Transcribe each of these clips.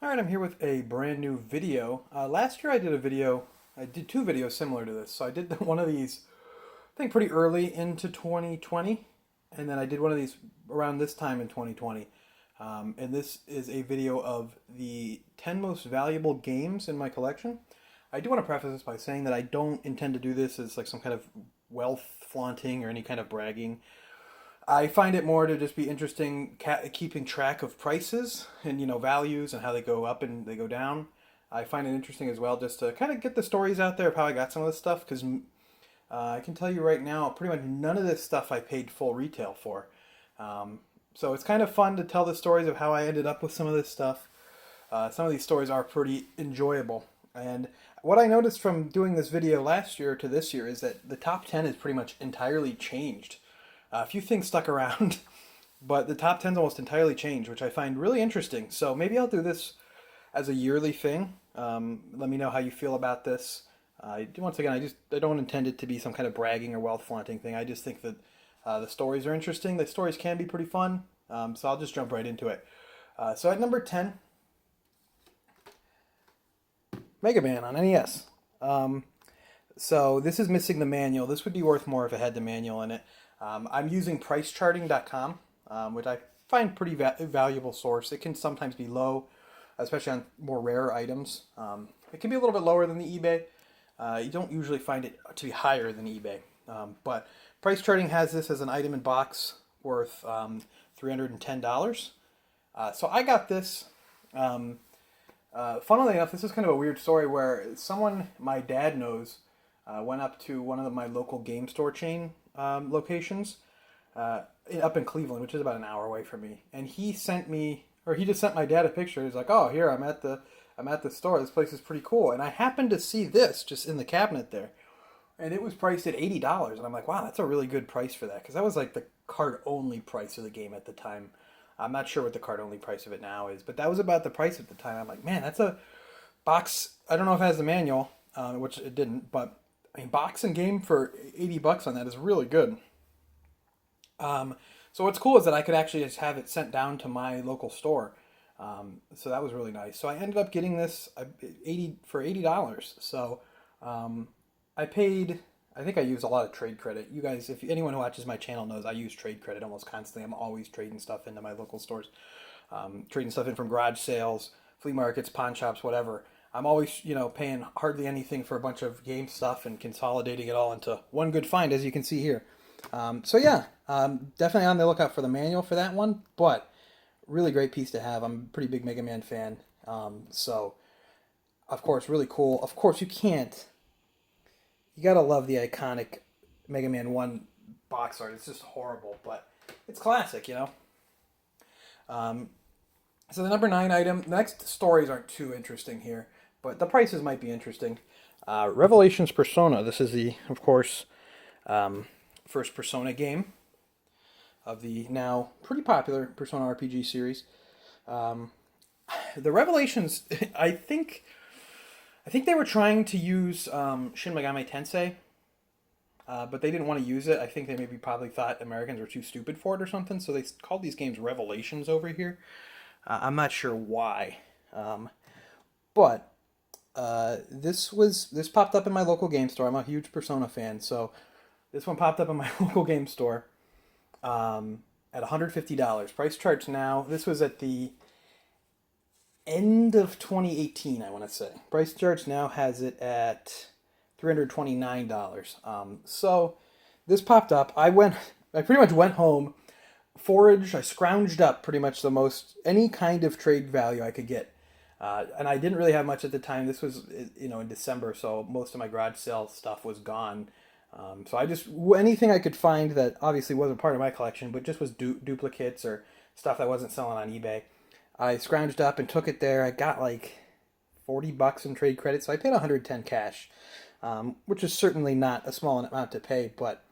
Alright, I'm here with a brand new video. Last year I did two videos similar to this. So I did one of these, I think pretty early into 2020, and then I did one of these around this time in 2020. And this is a video of the 10 most valuable games in my collection. I do want to preface this by saying that I don't intend to do this as like some kind of wealth flaunting or any kind of bragging. I find it more to just be interesting keeping track of prices and values and how they go up and they go down. I find it interesting as well just to kind of get the stories out there of how I got some of this stuff because I can tell you right now, pretty much none of this stuff I paid full retail for. So it's kind of fun to tell the stories of how I ended up with some of this stuff. Some of these stories are pretty enjoyable. And what I noticed from doing this video last year to this year is that the top 10 is pretty much entirely changed. A few things stuck around, but the top 10's almost entirely changed, which I find really interesting. So maybe I'll do this as a yearly thing. Let me know how you feel about this. Once again, I don't intend it to be some kind of bragging or wealth flaunting thing. I just think that the stories are interesting. The stories can be pretty fun. So I'll just jump right into it. So at number 10, Mega Man on NES. So this is missing the manual. This would be worth more if it had the manual in it. I'm using pricecharting.com, which I find pretty valuable source. It can sometimes be low, especially on more rare items. It can be a little bit lower than the eBay. You don't usually find it to be higher than eBay. But price charting has this as an item in box worth $310. So I got this. Funnily enough, this is kind of a weird story where someone my dad knows went up to one of my local game store chain locations up in Cleveland, which is about an hour away from me, and he just sent my dad a picture. He's like, "Oh, here I'm at the store. This place is pretty cool." And I happened to see this just in the cabinet there, and it was priced at $80. And I'm like, "Wow, that's a really good price for that," because that was like the card only price of the game at the time. I'm not sure what the card only price of it now is, but that was about the price at the time. I'm like, man, that's a box. I don't know if it has the manual, which it didn't, but I mean, box and game for $80 on that is really good. So what's cool is that I could actually just have it sent down to my local store. So that was really nice. So I ended up getting this for $80. So I paid. I think I used a lot of trade credit. You guys, if anyone who watches my channel knows, I use trade credit almost constantly. I'm always trading stuff into my local stores, trading stuff in from garage sales, flea markets, pawn shops, whatever. I'm always, paying hardly anything for a bunch of game stuff and consolidating it all into one good find, as you can see here. So yeah, definitely on the lookout for the manual for that one, but really great piece to have. I'm a pretty big Mega Man fan. So, of course, really cool. Of course, you gotta love the iconic Mega Man 1 box art. It's just horrible, but it's classic. So the number 9 item, next stories aren't too interesting here, but the prices might be interesting. Revelations Persona. This is of course, first Persona game of the now pretty popular Persona RPG series. The Revelations, I think they were trying to use Shin Megami Tensei, but they didn't want to use it. I think they maybe probably thought Americans were too stupid for it or something, so they called these games Revelations over here. I'm not sure why, but this popped up in my local game store. I'm a huge Persona fan, so this one popped up in my local game store at $150. Price charged now. This was at the end of 2018, I want to say. Price charged now has it at $329. So this popped up. I pretty much went home. I scrounged up pretty much any kind of trade value I could get. And I didn't really have much at the time. This was, in December, so most of my garage sale stuff was gone. So anything I could find that obviously wasn't part of my collection, but just was duplicates or stuff that wasn't selling on eBay. I scrounged up and took it there. I got like $40 in trade credit, so I paid $110 cash, which is certainly not a small amount to pay, but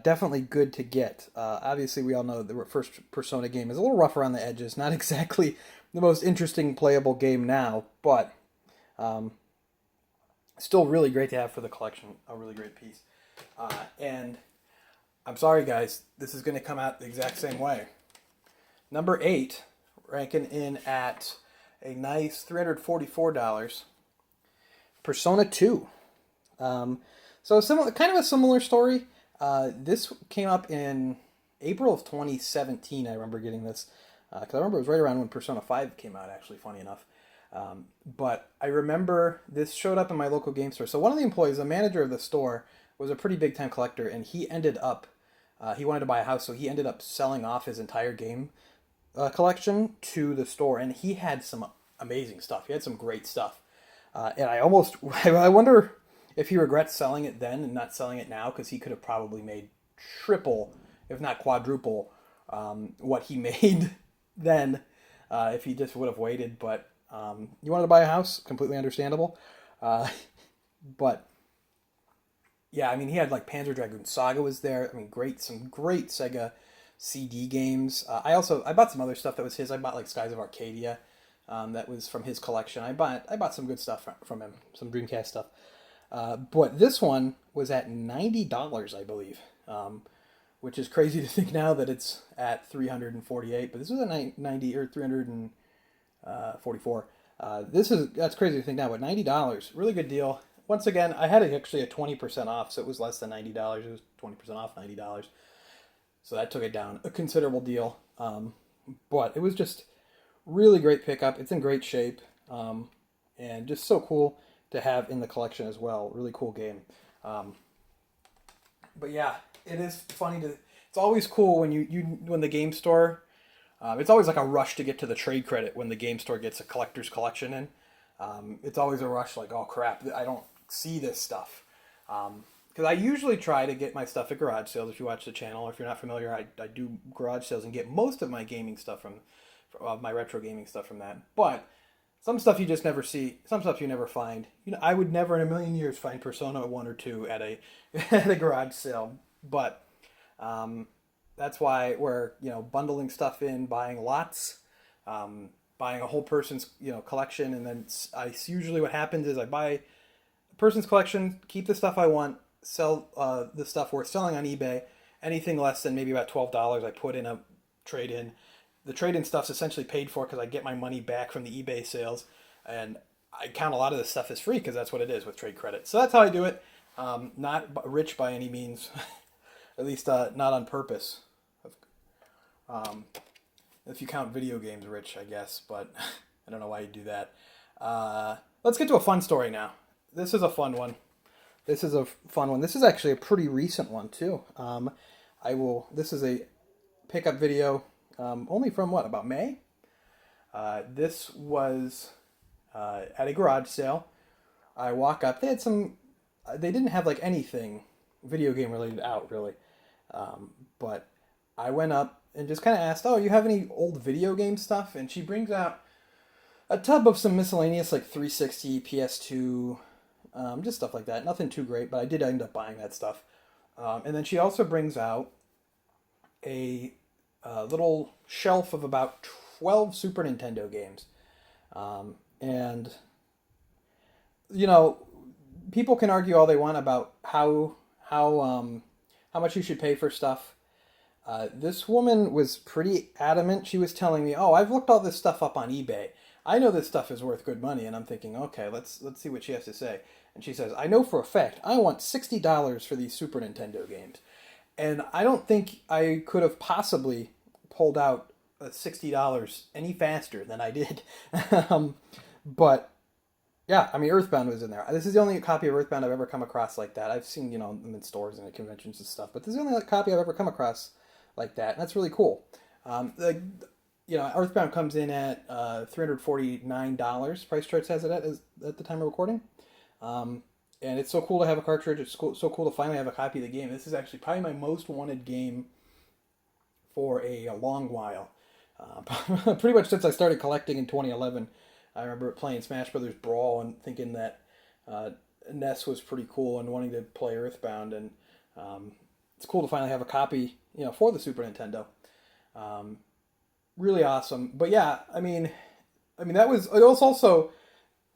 definitely good to get. Obviously, we all know the first Persona game is a little rough around the edges. Not exactly the most interesting playable game now, but still really great to have for the collection. A really great piece. And I'm sorry, guys, this is going to come out the exact same way. Number 8, ranking in at a nice $344. Persona 2. So similar, kind of a similar story. This came up in April of 2017. I remember getting this because I remember it was right around when Persona 5 came out. Actually, funny enough. But I remember this showed up in my local game store. So one of the employees, the manager of the store, was a pretty big time collector, and he ended up he wanted to buy a house, so he ended up selling off his entire game collection to the store, and he had some amazing stuff. He had some great stuff, and I wonder if he regrets selling it then and not selling it now, because he could have probably made triple, if not quadruple, what he made then if he just would have waited. But you wanted to buy a house, completely understandable. But yeah, I mean, he had like Panzer Dragoon Saga was there. I mean, some great Sega CD games. I bought some other stuff that was his. I bought like Skies of Arcadia, that was from his collection. I bought some good stuff from him, some Dreamcast stuff. But this one was at $90, I believe, which is crazy to think now that it's at $348. But this was at 90 or 344. That's crazy to think now, but $90, really good deal. Once again, I had it actually at 20% off, so it was less than $90. It was 20% off $90. So that took it down a considerable deal. But it was just really great pickup. It's in great shape, and just so cool to have in the collection as well. Really cool game. But yeah, it is funny to. It's always cool when when the game store. It's always like a rush to get to the trade credit when the game store gets a collector's collection in. It's always a rush, like, oh crap, I don't see this stuff. Because I usually try to get my stuff at garage sales. If you watch the channel, or if you're not familiar, I do garage sales and get most of my gaming stuff from my retro gaming stuff from that. But some stuff you just never see. Some stuff you never find. I would never in a million years find Persona 1 or 2 at a at a garage sale. But that's why we're bundling stuff in, buying lots, buying a whole person's collection, and then usually what happens is I buy a person's collection, keep the stuff I want, sell the stuff worth selling on eBay. Anything less than maybe about $12, I put in a trade in. The trade-in stuff's essentially paid for because I get my money back from the eBay sales, and I count a lot of this stuff as free because that's what it is with trade credit. So that's how I do it. Not rich by any means, at least not on purpose. If you count video games rich, I guess, but I don't know why you do that. Let's get to a fun story now. This is a fun one. This is actually a pretty recent one too. This is a pickup video. Only from about May? This was at a garage sale. I walk up. They didn't have like anything video game related out really. But I went up and just kind of asked, oh, you have any old video game stuff? And she brings out a tub of some miscellaneous like 360, PS2, just stuff like that. Nothing too great, but I did end up buying that stuff. And then she also brings out a little shelf of about 12 Super Nintendo games. And, people can argue all they want about how much you should pay for stuff. This woman was pretty adamant. She was telling me, oh, I've looked all this stuff up on eBay. I know this stuff is worth good money. And I'm thinking, okay, let's see what she has to say. And she says, I know for a fact, I want $60 for these Super Nintendo games. And I don't think I could have possibly pulled out $60 any faster than I did. But yeah, I mean, Earthbound was in there. This is the only copy of Earthbound I've ever come across like that. I've seen, them in stores and at conventions and stuff, but this is the only copy I've ever come across like that. And that's really cool. Earthbound comes in at $349. Price Chart has it at the time of recording. And it's so cool to have a cartridge. It's so cool to finally have a copy of the game. This is actually probably my most wanted game for a long while. Pretty much since I started collecting in 2011. I remember playing Smash Brothers Brawl and thinking that NES was pretty cool and wanting to play Earthbound. And it's cool to finally have a copy, for the Super Nintendo. Really awesome. But yeah, I mean it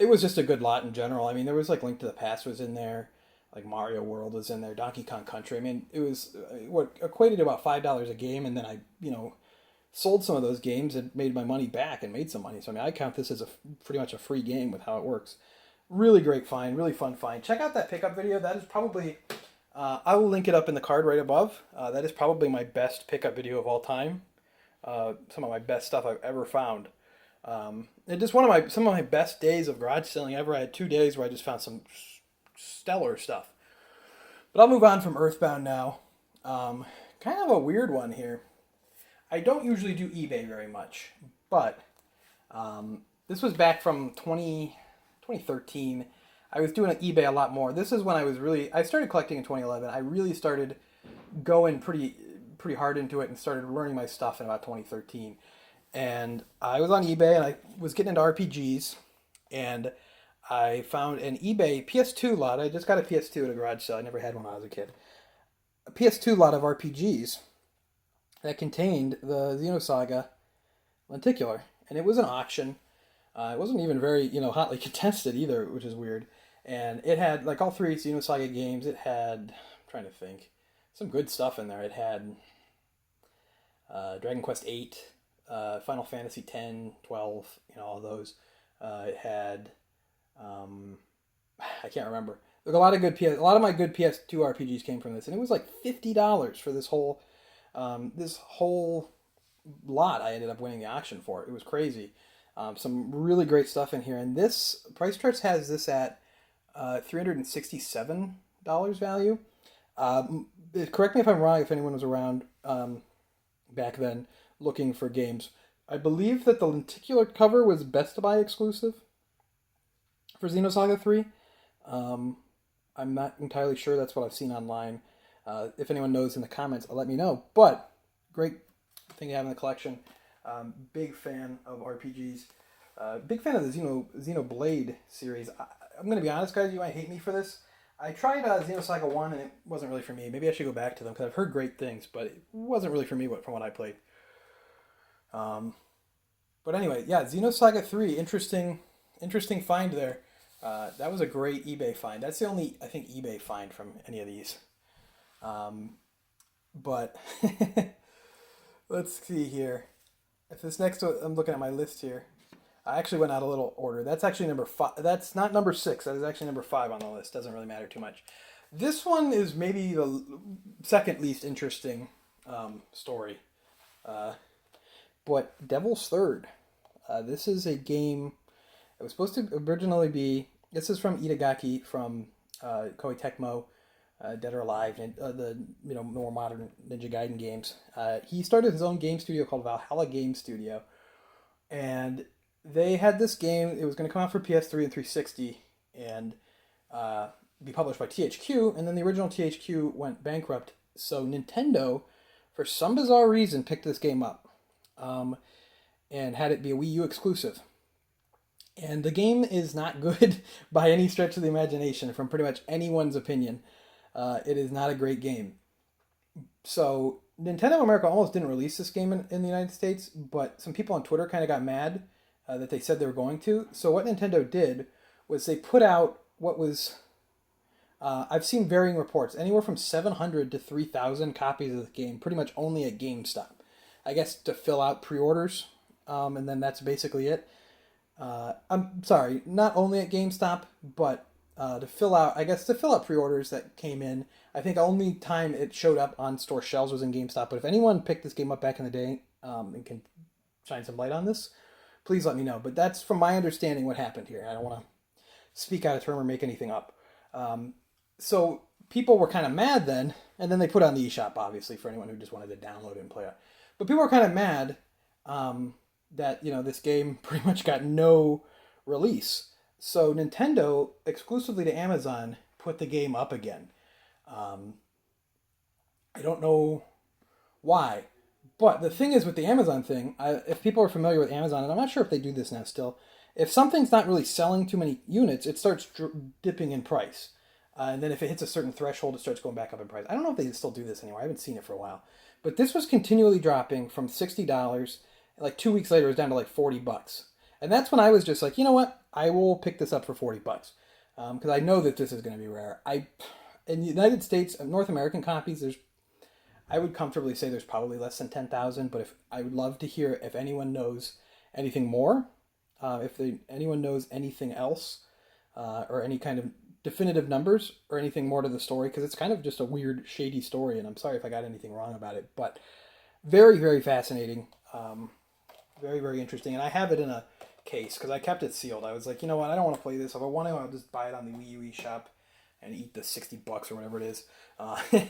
was just a good lot in general. I mean, there was like Link to the Past was in there, like Mario World was in there, Donkey Kong Country. I mean, it was what equated to about $5 a game, and then I sold some of those games and made my money back and made some money. So I mean, I count this as pretty much a free game with how it works. Really great find, really fun find. Check out that pickup video. That is probably, I will link it up in the card right above. That is probably my best pickup video of all time. Some of my best stuff I've ever found. It just some of my best days of garage selling ever. I had 2 days where I just found some stellar stuff. But I'll move on from Earthbound now. Kind of a weird one here. I don't usually do eBay very much, but this was back from 2013. I was doing eBay a lot more. This is when I started collecting in 2011. I really started going pretty hard into it and started learning my stuff in about 2013. And I was on eBay and I was getting into RPGs, and I found an eBay PS2 lot. I just got a PS2 at a garage sale. I never had one when I was a kid. A PS2 lot of RPGs that contained the Xenosaga Lenticular. And it was an auction. It wasn't even very, hotly contested either, which is weird. And it had, like, all 3 Xenosaga games. It had, I'm trying to think, some good stuff in there. It had Dragon Quest 8, Final Fantasy 10, 12, all those. It had, I can't remember. Like, a lot of my good PS2 RPGs came from this, and it was like $50 for this whole lot. I ended up winning the auction for it. It was crazy. Some really great stuff in here, and this Price Charts has this at $367 value. Correct me if I'm wrong. If anyone was around back then looking for games, I believe that the lenticular cover was Best Buy exclusive for Xenosaga 3. I'm not entirely sure. That's what I've seen online. If anyone knows in the comments, let me know. But great thing to have in the collection. Big fan of RPGs. Big fan of the Xenoblade series. I'm going to be honest, guys. You might hate me for this. I tried Xenosaga 1 and it wasn't really for me. Maybe I should go back to them because I've heard great things, but it wasn't really for me from what I played. But anyway, yeah, Xenosaga 3, interesting find there. That was a great eBay find. That's the only, I think, eBay find from any of these. But let's see here. If this next one, I'm looking at my list here. I actually went out a little order. That's actually number 5. That's not number 6. That is actually number 5 on the list. Doesn't really matter too much. This one is maybe the second least interesting story. But Devil's Third. This is a game. It was supposed to originally be. This is from Itagaki from Koei Tecmo, Dead or Alive, and the more modern Ninja Gaiden games. He started his own game studio called Valhalla Game Studio, and they had this game. It was going to come out for PS3 and 360, and be published by THQ. And then the original THQ went bankrupt, so Nintendo, for some bizarre reason, picked this game up, and had it be a Wii U exclusive. And the game is not good by any stretch of the imagination, from pretty much anyone's opinion. It is not a great game. So Nintendo America almost didn't release this game in the United States, but some people on Twitter kind of got mad that they said they were going to. So what Nintendo did was they put out what was... I've seen varying reports, anywhere from 700 to 3,000 copies of the game, pretty much only at GameStop. I guess to fill out pre-orders, and then that's basically it. I'm sorry, not only at GameStop, but to fill out pre-orders that came in. I think the only time it showed up on store shelves was in GameStop. But if anyone picked this game up back in the day and can shine some light on this, please let me know. But that's from my understanding what happened here. I don't want to speak out of turn or make anything up. So people were kind of mad then, and then they put it on the eShop, obviously, for anyone who just wanted to download it and play it. But people were kind of mad that this game pretty much got no release. So Nintendo, exclusively to Amazon, put the game up again. I don't know why. But the thing is with the Amazon thing, if people are familiar with Amazon, and I'm not sure if they do this now still, if something's not really selling too many units, it starts dipping in price. And then if it hits a certain threshold, it starts going back up in price. I don't know if they still do this anymore. I haven't seen it for a while. But this was continually dropping from $60. Like 2 weeks later, it was down to like $40. And that's when I was just like, you know what? I will pick this up for $40. Because I know that this is going to be rare. In the United States, North American copies, I would comfortably say there's probably less than 10,000, but if I would love to hear if anyone knows anything more, anyone knows anything else, or any kind of definitive numbers or anything more to the story, because it's kind of just a weird, shady story, and I'm sorry if I got anything wrong about it, but very, very fascinating, very, very interesting, and I have it in a case because I kept it sealed. I was like, you know what, I don't want to play this. If I want to, I'll just buy it on the Wii U eShop and eat the $60 or whatever it is.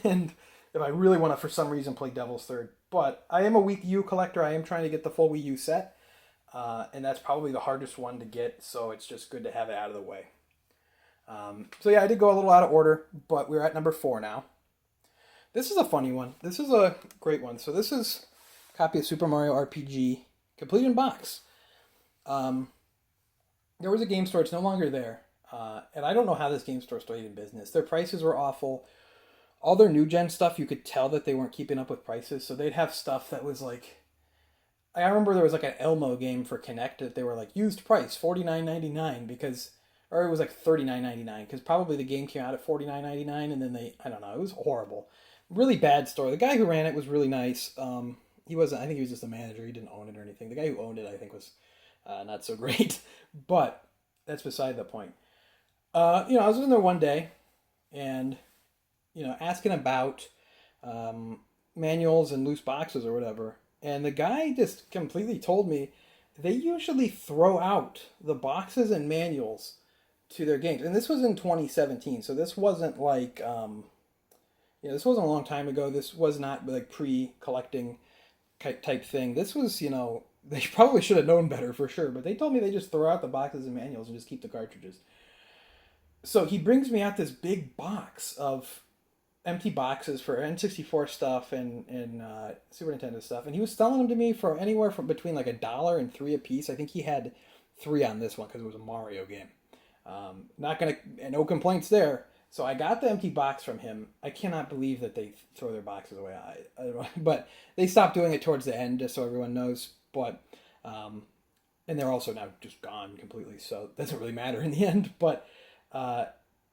And if I really want to, for some reason, play Devil's Third. But I am a Wii U collector. I am trying to get the full Wii U set. And that's probably the hardest one to get. So it's just good to have it out of the way. So yeah, I did go a little out of order. But we're at number 4 now. This is a funny one. This is a great one. So this is a copy of Super Mario RPG, complete in box. There was a game store. It's no longer there. And I don't know how this game store stayed in business. Their prices were awful. All their new gen stuff, you could tell that they weren't keeping up with prices. So they'd have stuff that was like, I remember there was like an Elmo game for Kinect that they were like used price $49.99 because, or it was like $39.99 because probably the game came out at $49.99 and then I don't know, it was horrible. Really bad store. The guy who ran it was really nice. He wasn't, I think he was just a manager. He didn't own it or anything. The guy who owned it, I think, was not so great. But that's beside the point. I was in there one day and, asking about manuals and loose boxes or whatever. And the guy just completely told me they usually throw out the boxes and manuals to their games. And this was in 2017. So this wasn't like, this wasn't a long time ago. This was not like pre-collecting type thing. This was, they probably should have known better for sure. But they told me they just throw out the boxes and manuals and just keep the cartridges. So he brings me out this big box of empty boxes for N64 stuff and Super Nintendo stuff, and he was selling them to me for anywhere from between like $1 and $3 a piece. I think he had 3 on this one because it was a Mario game. No complaints there. So I got the empty box from him. I cannot believe that they throw their boxes away. I don't know, but they stopped doing it towards the end, just so everyone knows. But and they're also now just gone completely, so it doesn't really matter in the end. But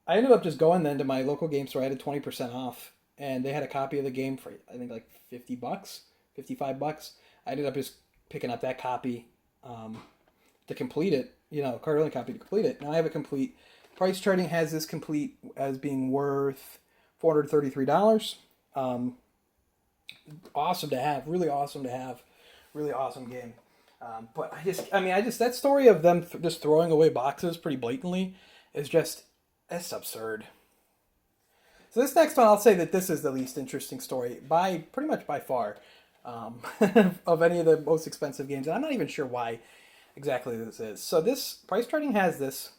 I ended up just going then to my local game store. I had a 20% off, and they had a copy of the game for I think like $50, $55. I ended up just picking up that copy to complete it. Card-only copy to complete it. Now I have a complete. Price charting has this complete as being worth $433. Awesome to have, really awesome to have, really awesome game. But I just that story of them just throwing away boxes pretty blatantly is just, it's absurd. So this next one, I'll say that this is the least interesting story pretty much by far of any of the most expensive games. And I'm not even sure why exactly this is. So this price charting has this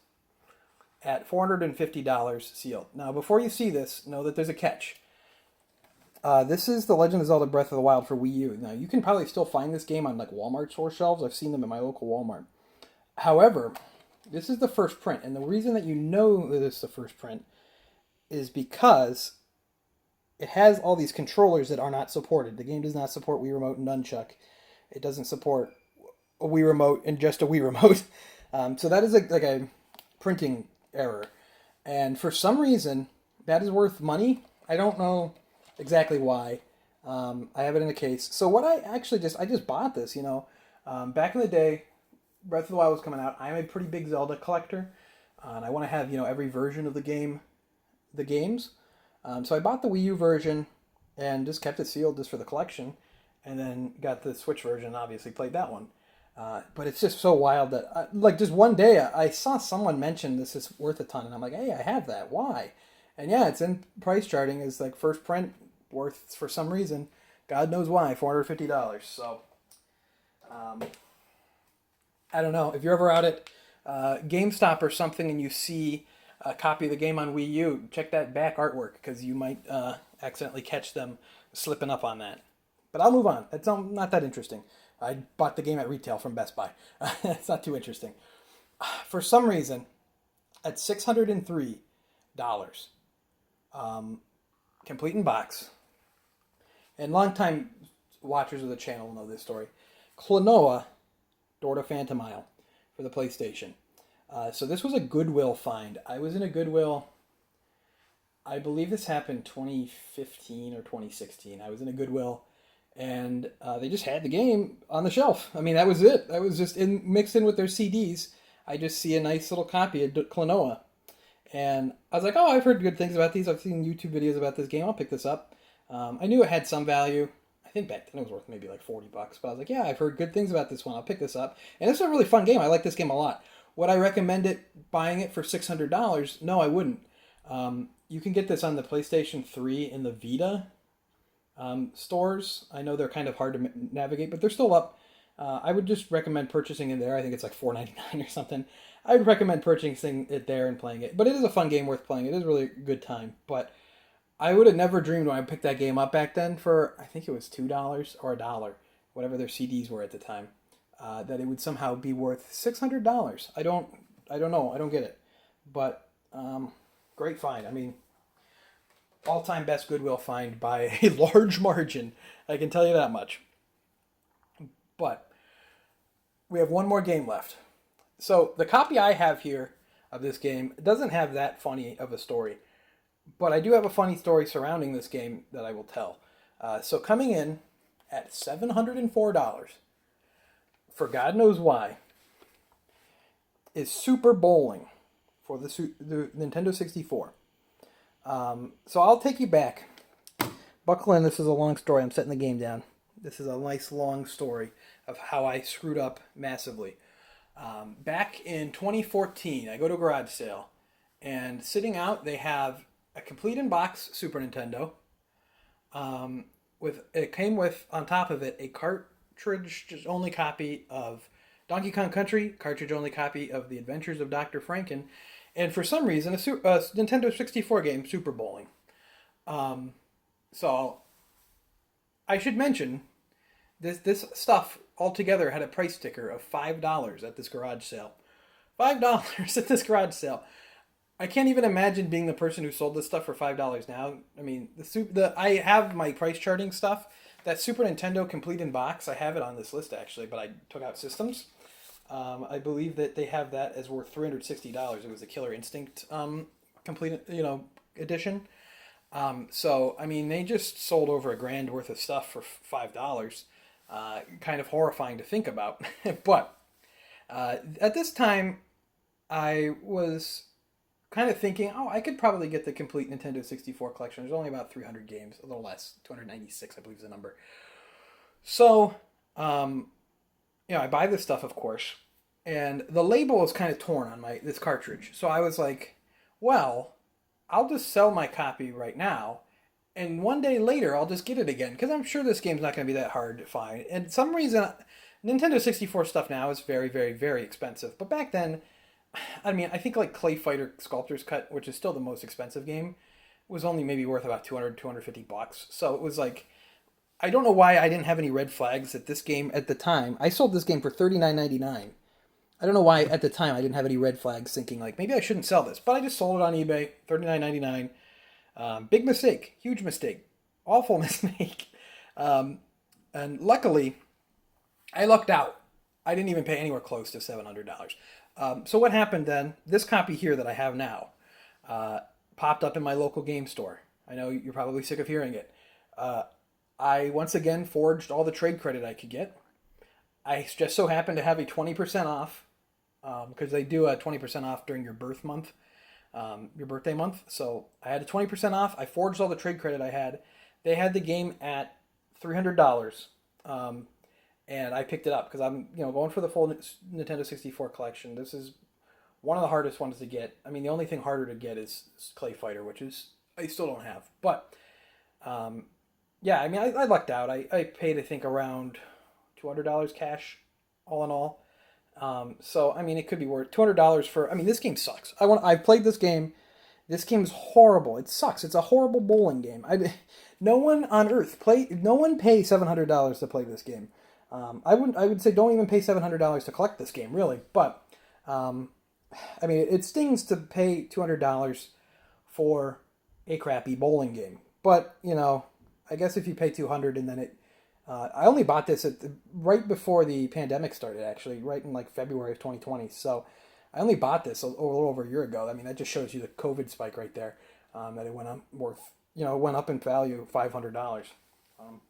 at $450 sealed. Now, before you see this, know that there's a catch. This is The Legend of Zelda Breath of the Wild for Wii U. Now, you can probably still find this game on like Walmart store shelves. I've seen them at my local Walmart. However, this is the first print, and the reason that you know that it's the first print is because it has all these controllers that are not supported. The game does not support Wii Remote and Nunchuck. It doesn't support a Wii Remote and just a Wii Remote. So that is like a printing error. And for some reason, that is worth money. I don't know exactly why. I have it in a case. So what I just bought this, back in the day, Breath of the Wild was coming out. I'm a pretty big Zelda collector, and I want to have every version of the games. So I bought the Wii U version and just kept it sealed just for the collection, and then got the Switch version. And obviously played that one, but it's just so wild that just one day I saw someone mention this is worth a ton, and I'm like, hey, I have that. Why? And yeah, it's in price charting. It's like first print worth for some reason, God knows why, $450. So. I don't know. If you're ever out at GameStop or something and you see a copy of the game on Wii U, check that back artwork because you might accidentally catch them slipping up on that. But I'll move on. That's not that interesting. I bought the game at retail from Best Buy. It's not too interesting. For some reason, at $603, complete in box, and longtime watchers of the channel will know this story, Klonoa Door to Phantom Isle for the PlayStation. So this was a Goodwill find. I was in a Goodwill I believe this happened 2015 or 2016. I was in a Goodwill, and they just had the game on the shelf. I mean, that was it. That was just mixed in with their CDs. I just see a nice little copy of Klonoa, and I was like, "Oh, I've heard good things about these. I've seen YouTube videos about this game. I'll pick this up." I knew it had some value. I think back then it was worth maybe like $40, but I was like, "Yeah, I've heard good things about this one. I'll pick this up." And it's a really fun game. I like this game a lot. Would I recommend buying it for $600? No, I wouldn't. You can get this on the PlayStation 3 and the Vita stores. I know they're kind of hard to navigate, but they're still up. I would just recommend purchasing it there. I think it's like $4.99 or something. I would recommend purchasing it there and playing it. But it is a fun game worth playing. It is really a good time. But I would have never dreamed when I picked that game up back then for, I think it was $2 or $1, whatever their CDs were at the time, that it would somehow be worth $600. I don't know. I don't get it. But great find. I mean, all-time best Goodwill find by a large margin. I can tell you that much. But we have one more game left. So the copy I have here of this game doesn't have that funny of a story. But I do have a funny story surrounding this game that I will tell. So coming in at $704, for God knows why, is Super Bowling for the Nintendo 64. So I'll take you back. Buckle in, this is a long story. I'm setting the game down. This is a nice long story of how I screwed up massively. Back in 2014, I go to a garage sale, and sitting out, they have a complete in box Super Nintendo. It came with, on top of it, a cartridge only copy of Donkey Kong Country, cartridge only copy of The Adventures of Dr. Franken, and for some reason, a Nintendo 64 game, Super Bowling. So I should mention this stuff altogether had a price sticker of $5 at this garage sale. $5 at this garage sale. I can't even imagine being the person who sold this stuff for $5 now. I mean, I have my price charting stuff. That Super Nintendo complete in box, I have it on this list actually, but I took out systems. I believe that they have that as worth $360. It was the Killer Instinct complete, edition. So I mean, they just sold over $1,000 worth of stuff for $5. Kind of horrifying to think about. But at this time, I was kind of thinking, oh, I could probably get the complete Nintendo 64 collection. There's only about 300 games, a little less, 296, I believe is the number. So, I buy this stuff, of course, and the label is kind of torn on this cartridge. So I was like, well, I'll just sell my copy right now, and one day later I'll just get it again, because I'm sure this game's not going to be that hard to find. And some reason, Nintendo 64 stuff now is very, very, very expensive. But back then, I mean, I think like Clay Fighter Sculptor's Cut, which is still the most expensive game, was only maybe worth about $250. So it was like, I don't know why I didn't have any red flags at this game at the time. I sold this game for $39.99. I don't know why at the time I didn't have any red flags, thinking like, maybe I shouldn't sell this. But I just sold it on eBay, $39.99. Big mistake, huge mistake, awful mistake. And luckily, I lucked out. I didn't even pay anywhere close to $700. So what happened then, this copy here that I have now popped up in my local game store. I know you're probably sick of hearing it. I once again forged all the trade credit I could get. I just so happened to have a 20% off, because they do a 20% off during your your birthday month. So I had a 20% off. I forged all the trade credit I had. They had the game at $300. And I picked it up because I'm, going for the full Nintendo 64 collection. This is one of the hardest ones to get. I mean, the only thing harder to get is Clay Fighter, which I still don't have. But, yeah, I mean, I lucked out. I paid, I think, around $200 cash, all in all. So, I mean, it could be worth $200 for, I mean, this game sucks. I've played this game. This game's horrible. It sucks. It's a horrible bowling game. No one on earth no one pays $700 to play this game. I would say don't even pay $700 to collect this game, really. But, I mean, it stings to pay $200 for a crappy bowling game. But, I guess if you pay $200 and then I only bought this right before the pandemic started, actually, right in like February of 2020. So I only bought this a little over a year ago. I mean, that just shows you the COVID spike right there. that it went up went up in value $500.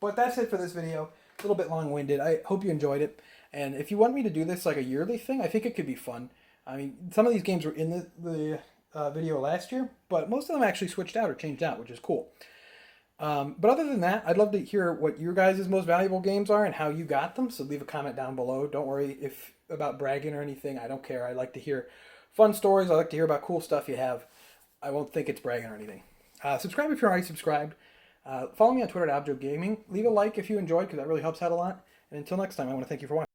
But that's it for this video. A little bit long-winded. I hope you enjoyed it. And if you want me to do this like a yearly thing, I think it could be fun. I mean, some of these games were in the video last year, but most of them actually switched out or changed out, which is cool. But other than that, I'd love to hear what your guys' most valuable games are and how you got them. So leave a comment down below. Don't worry if about bragging or anything. I don't care. I like to hear fun stories. I like to hear about cool stuff you have. I won't think it's bragging or anything. Subscribe if you're already subscribed. Follow me on Twitter at AbjoGaming. Leave a like if you enjoyed, because that really helps out a lot. And until next time, I want to thank you for watching.